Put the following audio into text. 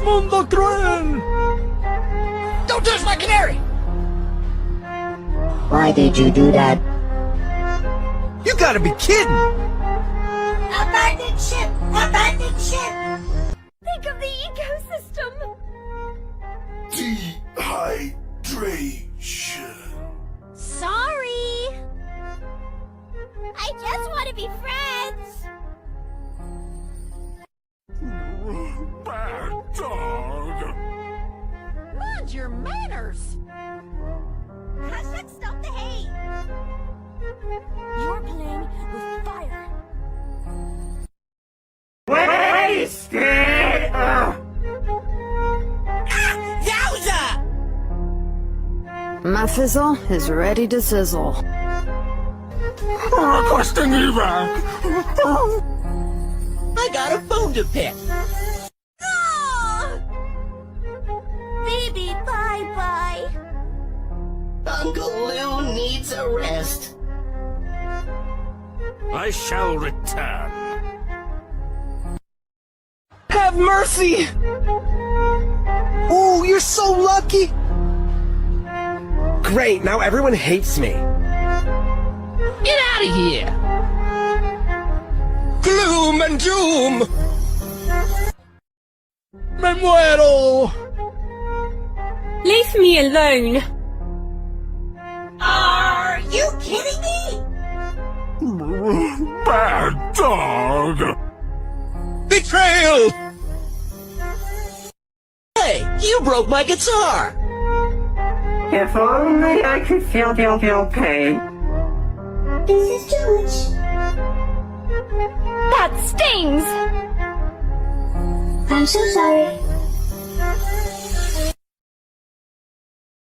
mundo cruel! Don't touch my canary! Why did you do that? You gotta be kidding! Abandoned ship! Abandoned ship! Think of the ecosystem! Dehydration. Sorry! I just want to be friends! Bad dog. Mind your manners! Hashtag stop the hate! You're playing with fire. Wasted. Yowza! My fizzle is ready to sizzle. Requesting evac. I got a bone to pick. Ah! Baby, bye-bye. Uncle Lou needs a rest. I shall return. Have mercy! Ooh, you're so lucky! Great, now everyone hates me. Get out of here! Gloom and doom! Me muero! Leave me alone. Are you kidding me? Bad dog. Betrayal! Hey, you broke my guitar! If only I could feel your pain. This is too much. That stings! I'm so sorry.